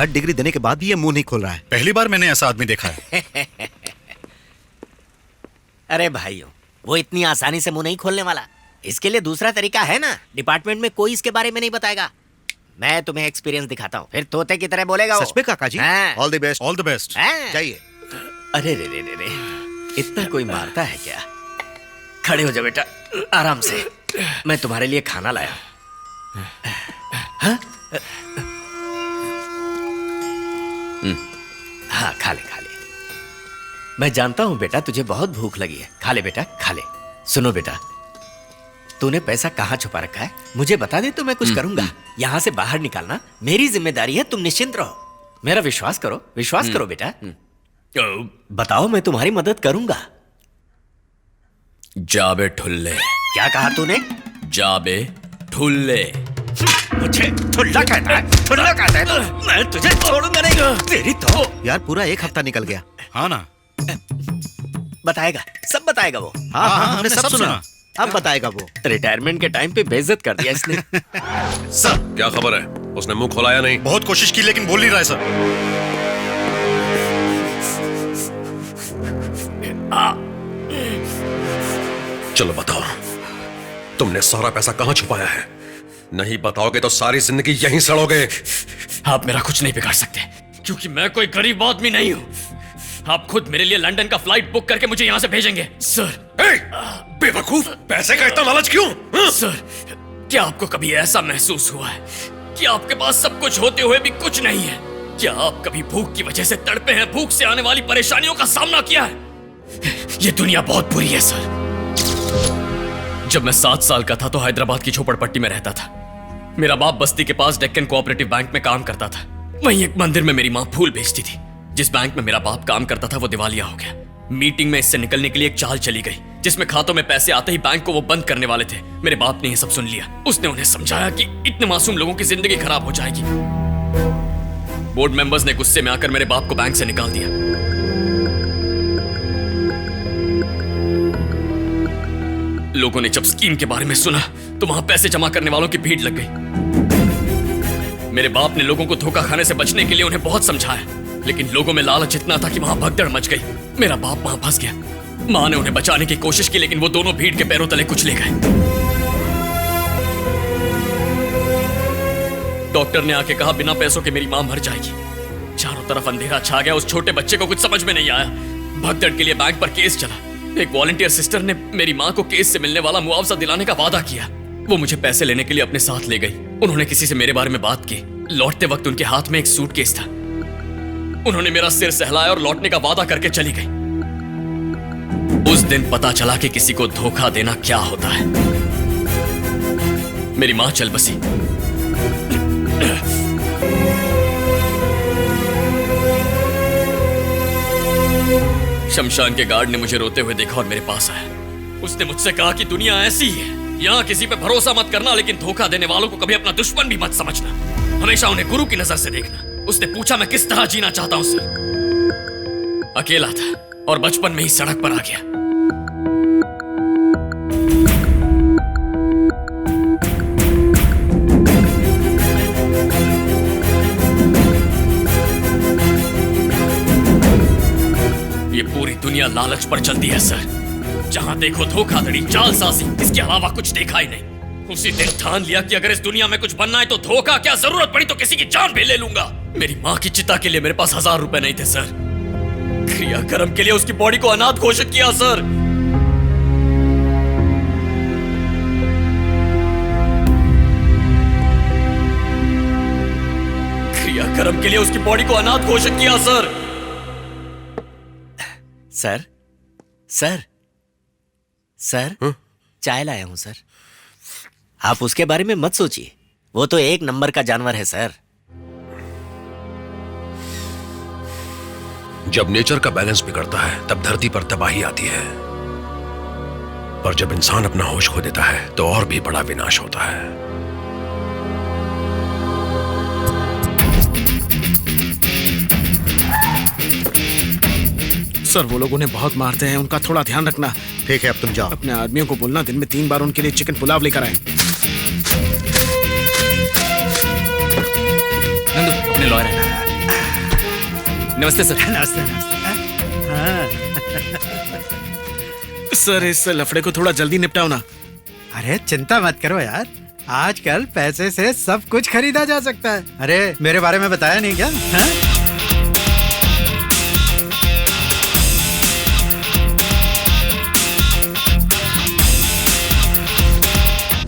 Third degree देने के बाद भी ये मुंह नहीं खोल रहा है। पहली बार मैंने ऐसा आदमी देखा है। अरे भाइयों, वो इतनी आसानी से मुंह नहीं खोलने वाला। इसके लिए दूसरा तरीका है ना। डिपार्टमेंट में कोई इसके बारे में नहीं बताएगा। मैं तुम्हें एक्सपीरियंस दिखाता हूँ, फिर तोते की तरह बोलेगा वो। सच में काका जी? All the best. All the best. जाइए। अरे रे रे रे रे, इतना कोई मारता है क्या? खड़े हो जाओ बेटा, आराम से। मैं तुम्हारे लिए खाना लाया। हाँ? हाँ, खा ले खा ले। मैं जानता हूं बेटा, तुझे बहुत भूख लगी है। खा ले बेटा, खा ले। सुनो बेटा, तूने पैसा कहाँ छुपा रखा है मुझे बता दे तो मैं कुछ करूंगा। यहाँ से बाहर निकालना मेरी जिम्मेदारी है। तुम निश्चिंत रहो, मेरा विश्वास करो, विश्वास करो बेटा। बताओ, मैं तुम्हारी मदद करूंगा। जाबे ठुल्ले। क्या कहा तूने? जाबे ठुल्ले। मुझे ठुल्ला कहता है? ठुल्ला कहता है तो मैं तुझे छोड़ूंगा नहीं। तेरी तो यार पूरा एक हफ्ता निकल गया। हाँ ना, बताएगा, सब बताएगा वो। हाँ हाँ, हमने सब सुना। अब बताएगा वो। रिटायरमेंट के टाइम पे बेइज्जत कर दिया इसने। सर क्या खबर है? उसने मुंह खोला या नहीं? बहुत कोशिश की लेकिन बोल नहीं रहा है सर। चलो बताओ, तुमने सारा पैसा कहाँ छुपाया है? नहीं बताओगे तो सारी जिंदगी यहीं सड़ोगे। आप मेरा कुछ नहीं बिगाड़ सकते, क्योंकि मैं कोई गरीब आदमी नहीं हूं। आप खुद मेरे लिए लंदन का फ्लाइट बुक करके मुझे यहां से भेजेंगे। सर बेवकूफ, पैसे का इतना लालच क्यों? सर, क्या आपको कभी ऐसा महसूस हुआ है कि आपके पास सब कुछ होते हुए भी कुछ नहीं है? क्या आप कभी भूख की वजह से तड़पे हैं? भूख से आने वाली परेशानियों का सामना किया है? ये दुनिया बहुत बुरी है सर। जब मैं 7 साल का था तो हैदराबाद की झोपड़पट्टी में रहता था। मेरा बाप बस्ती के पास डेक्कन कोऑपरेटिव बैंक में काम करता था। वहीं एक मंदिर में मेरी माँ फूल बेचती थी। जिस बैंक में मेरा बाप काम करता था वो दिवालिया हो गया। मीटिंग में इससे निकलने के लिए एक चाल चली गई, जिसमें खातों में पैसे आते ही बैंक को वो बंद करने वाले थे। मेरे बाप ने ये सब सुन लिया। उसने उन्हें समझाया कि इतने मासूम लोगों की जिंदगी खराब हो जाएगी। बोर्ड मेंबर्स ने गुस्से में आकर मेरे बाप को बैंक से निकाल दिया। लोगों ने जब स्कीम के बारे में सुना तो वहां पैसे जमा करने वालों की भीड़ लग गई। मेरे बाप ने लोगों को धोखा खाने से बचने के लिए उन्हें बहुत समझाया, लेकिन लोगों में लालच इतना था कि वहां भगदड़ मच गई। मेरा बाप वहां फंस गया। मां ने उन्हें बचाने की कोशिश की, लेकिन वो दोनों भीड़ के पैरों तले कुचले गए। डॉक्टर ने आके कहा बिना पैसों के मेरी मां मर जाएगी। चारों तरफ अंधेरा छा गया। उस छोटे बच्चे को कुछ समझ में नहीं आया। भगदड़ के लिए बैंक पर केस चला। एक वॉलंटियर सिस्टर ने मेरी मां को केस से मिलने वाला मुआवजा दिलाने का वादा किया। वो मुझे पैसे लेने के लिए अपने साथ ले गई। उन्होंने किसी से मेरे बारे में बात की। लौटते वक्त उनके हाथ में एक सूटकेस था। उन्होंने मेरा सिर सहलाया और लौटने का वादा करके चली गई। उस दिन पता चला कि किसी को धोखा देना क्या होता है। मेरी मां चल बसी। शमशान के गार्ड ने मुझे रोते हुए देखा और मेरे पास आया। उसने मुझसे कहा कि दुनिया ऐसी ही है, यहाँ किसी पे भरोसा मत करना, लेकिन धोखा देने वालों को कभी अपना दुश्मन भी मत समझना। हमेशा उन्हें गुरु की नजर से देखना। उसने पूछा मैं किस तरह जीना चाहता हूं सर। अकेला था और बचपन में ही सड़क पर आ गया। ये पूरी दुनिया लालच पर चलती है सर। जहां देखो धोखाधड़ी, जालसाजी, इसके अलावा कुछ देखा ही नहीं। उसी दिन ठान लिया कि अगर इस दुनिया में कुछ बनना है तो धोखा क्या, जरूरत पड़ी तो किसी की जान भी ले लूंगा। मेरी माँ की चिता के लिए मेरे पास 1000 रुपए नहीं थे सर। क्रियाक्रम के लिए उसकी बॉडी को अनाथ घोषित किया सर। क्रियाक्रम के लिए उसकी बॉडी को अनाथ घोषित किया सर। सर सर सर चाय लाया हूं सर। आप उसके बारे में मत सोचिए, वो तो 1 नंबर का जानवर है सर। जब नेचर का बैलेंस बिगड़ता है तब धरती पर तबाही आती है, पर जब इंसान अपना होश खो देता है तो और भी बड़ा विनाश होता है। सर वो लोग उन्हें बहुत मारते हैं, उनका थोड़ा ध्यान रखना। ठीक है, अब तुम जाओ। अपने आदमियों को बोलना दिन में 3 बार उनके लिए चिकन पुलाव लेकर आए। नंदू, अपने लॉयर है ना, नमस्ते सर। नमस्ते। सर इस लफड़े को थोड़ा जल्दी निपटाओ ना। अरे चिंता मत करो यार, आजकल पैसे से सब कुछ खरीदा जा सकता है। अरे मेरे बारे में बताया नहीं क्या? हाँ?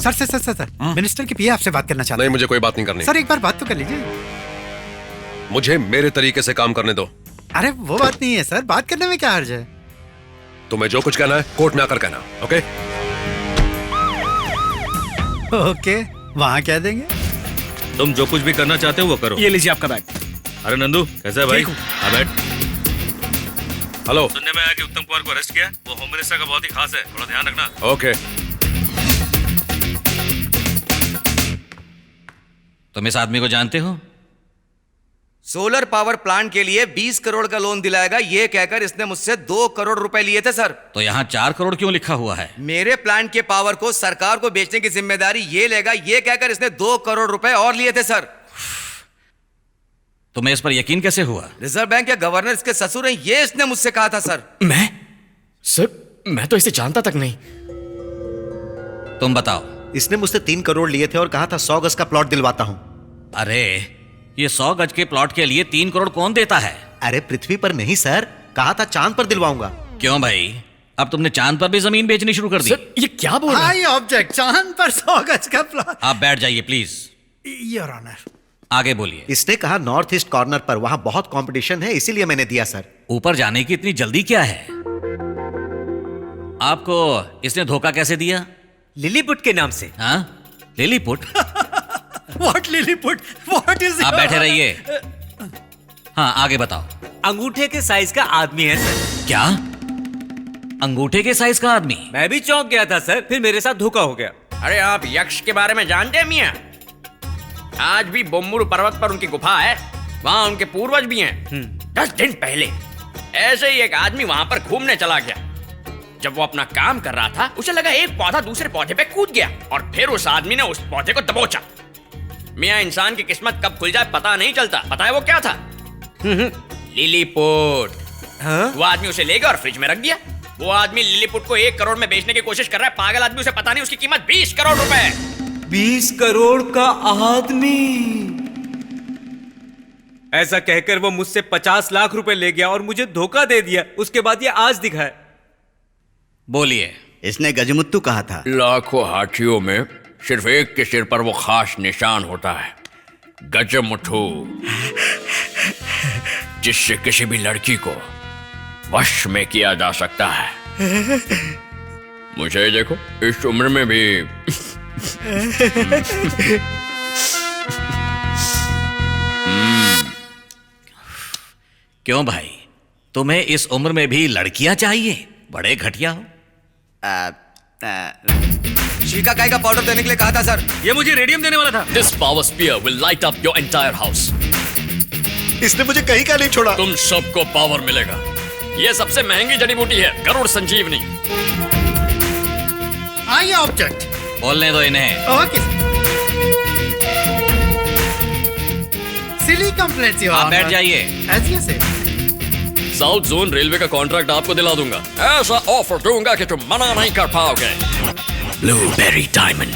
सर मिनिस्टर की पीए आपसे बात करना चाहता नहीं, है। मुझे कोई बात नहीं करनी। सर एक बार बात तो कर लीजिए। मुझे मेरे तरीके से काम करने दो। अरे वो बात नहीं है सर, बात करने में क्या हर्ज है? तुम्हें जो कुछ कहना है कोर्ट में आकर कहना। ओके ओके, वहाँ कह देंगे। तुम जो कुछ भी करना चाहते हो वो करो। ये लीजिए आपका बैग। अरे नंदू, कैसा है भाई? ठीक हूँ। हाँ बैठ। हेलो। सुनने में आया कि उत्तम कुमार को अरेस्ट किया। वो होम मिनिस्टर का बहुत ही खास है, थोड़ा ध्यान रखना। ओके। तुम इस आदमी को जानते हो? सोलर पावर प्लांट के लिए 20 करोड़ का लोन दिलाएगा ये कहकर इसने मुझसे 2 करोड़ रुपए लिए थे सर। तो यहाँ 4 करोड़ क्यों लिखा हुआ है? मेरे प्लांट के पावर को सरकार को बेचने की जिम्मेदारी ये लेगा ये कहकर इसने 2 करोड़ रुपए और लिए थे सर। तुम्हें इस पर यकीन कैसे हुआ? रिजर्व बैंक के गवर्नर इसके ससुर हैं, ये इसने मुझसे कहा था सर। मैं तो इसे जानता तक नहीं। तुम बताओ। इसने मुझसे 3 करोड़ लिए थे और कहा था 100 गज का प्लॉट दिलवाता हूँ। अरे ये 100 गज के प्लॉट के लिए 3 करोड़ कौन देता है? अरे पृथ्वी पर नहीं सर, कहा था चांद पर दिलवाऊंगा। क्यों भाई, अब तुमने चांद पर भी जमीन बेचनी शुरू कर दी? सर ये क्या बोल रहा है? आई ऑब्जेक्ट, चांद पर 100 गज का प्लॉट। आप बैठ जाइए प्लीज। Your honour. आगे बोलिए। इसने कहा नॉर्थ ईस्ट कॉर्नर पर वहां बहुत कंपटीशन है, इसीलिए मैंने दिया सर। ऊपर जाने की इतनी जल्दी क्या है? आपको इसने धोखा कैसे दिया? लिलीपुट के नाम से। हाँ, Lilliput? What Lilliput? What is? आप बैठे रहिए। हाँ आगे बताओ। अंगूठे के साइज का आदमी है सर। क्या? अंगूठे के साइज का आदमी? मैं भी चौंक गया था सर, फिर मेरे साथ धोखा हो गया। अरे आप यक्ष के बारे में जानते हैं मियां? आज भी बोम्मुर पर्वत पर उनकी गुफा है, वहां उनके पूर्वज भी हैं। 10 दिन पहले ऐसे ही एक आदमी वहां पर घूमने चला गया। जब वो अपना काम कर रहा था, उसे लगा एक पौधा दूसरे पौधे पे कूद गया और फिर उस आदमी ने उस पौधे को दबोचा। मियां इंसान की किस्मत कब खुल जाए पता नहीं चलता। पता है वो क्या था? लिलीपुट। वो आदमी उसे ले गया और फ्रिज में रख दिया। वो आदमी लिलीपुट को 1 करोड़ में बेचने की कोशिश कर रहा है। पागल आदमी, उसे पता नहीं उसकी कीमत 20 करोड़ रुपए है। 20 करोड़ का आदमी। ऐसा कहकर वो मुझसे 50 लाख रुपए ले गया और मुझे धोखा दे दिया। उसके बाद ये आज दिखा है। बोलिए। इसने गजमुत्तू कहा था। लाखों हाथियों में सिर्फ एक के सिर पर वो खास निशान होता है, गजमुट्ठू, जिससे किसी भी लड़की को वश में किया जा सकता है। मुझे देखो, इस उम्र में भी क्यों भाई, तुम्हें इस उम्र में भी लड़कियां चाहिए? बड़े घटिया हो। शीका काय का पाउडर देने के लिए कहा था सर। ये मुझे रेडियम देने वाला था। This power spear will light up your entire house. इसने मुझे कहीं का नहीं छोड़ा। तुम सबको पावर मिलेगा। ये सबसे महंगी जड़ी बूटी है, गरुड़ संजीवनी। I object. बोलने दो इन्हें। ओके। सिली कंप्लेंट्स योर आप ऑनर। बैठ जाइए। एज यू से। साउथ जोन रेलवे का कॉन्ट्रैक्ट आपको दिला दूंगा। ऐसा ऑफर दूंगा कि तुम मना नहीं कर पाओगे। Blueberry diamond.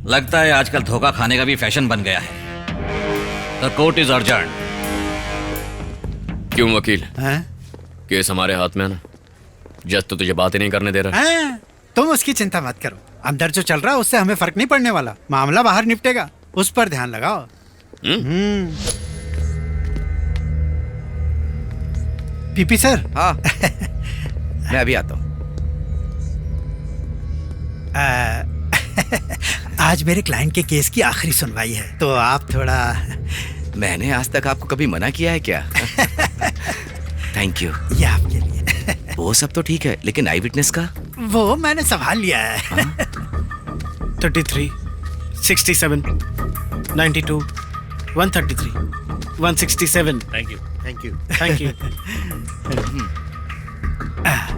लगता है आजकल धोखा खाने का भी फैशन बन गया है। The court is urgent. क्यों वकील? हैं? केस हमारे हाथ में है ना। जज तो तुझे बात ही नहीं करने दे रहा। हैं? तुम उसकी चिंता मत करो, अंदर जो चल रहा है उससे हमें फर्क नहीं पड़ने वाला। मामला बाहर निपटेगा, उस पर ध्यान लगाओ। PP sir. हाँ मैं अभी आता हूँ। आज मेरे क्लाइंट के केस की आखिरी सुनवाई है, तो आप थोड़ा। मैंने आज तक आपको कभी मना किया है क्या? Thank you. ये आपके लिए। वो सब तो ठीक है, लेकिन आई विटनेस का? वो मैंने संभाल लिया है। 33, 67, 92, 133, 167। Thank you thank you thank you.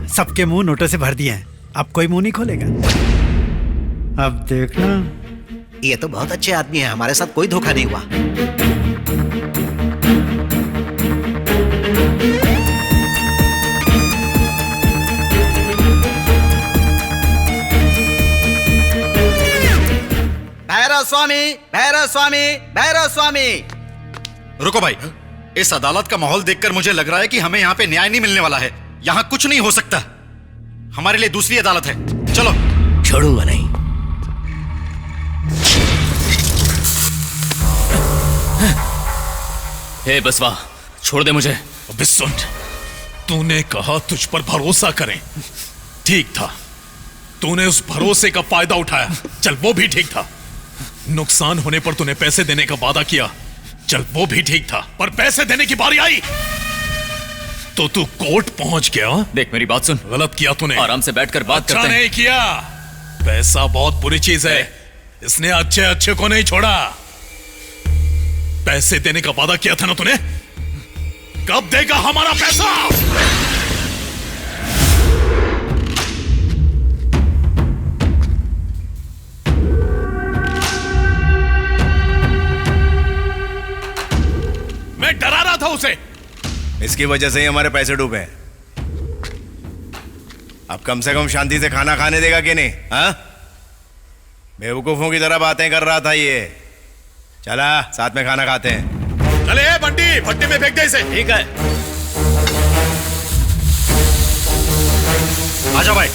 सबके मुंह नोटों से भर दिए हैं, अब कोई मुंह नहीं खोलेगा। अब देखना ये तो बहुत अच्छे आदमी है, हमारे साथ कोई धोखा नहीं हुआ। भैरव स्वामी, भैरव स्वामी, भैरव स्वामी। रुको भाई, इस अदालत का माहौल देखकर मुझे लग रहा है कि हमें यहाँ पे न्याय नहीं मिलने वाला है। यहाँ कुछ नहीं हो सकता। हमारे लिए दूसरी अदालत है, चलो। छोड़ूंगा नहीं। हे बसवा, छोड़ दे मुझे। अबे सुन, तूने कहा तुझ पर भरोसा करें, ठीक था। तूने उस भरोसे का फायदा उठाया, चल वो भी ठीक था। नुकसान होने पर तूने पैसे देने का वादा किया, चल वो भी ठीक था। पर पैसे देने की बारी आई तो तू कोर्ट पहुंच गया। देख मेरी बात सुन, गलत किया तूने। आराम से बैठकर बात अच्छा करते हैं। नहीं किया। पैसा बहुत बुरी चीज है, इसने अच्छे अच्छे को नहीं छोड़ा। पैसे देने का वादा किया था ना तूने, कब देगा हमारा पैसा? मैं डरा रहा था उसे। इसकी वजह से ही हमारे पैसे डूबे। अब कम से कम शांति से खाना खाने देगा कि नहीं? हाँ, बेवकूफों की तरह बातें कर रहा था ये। चला साथ में खाना खाते हैं। चले बंटी, भट्टी में फेंक दे इसे। ठीक है। आजा भाई।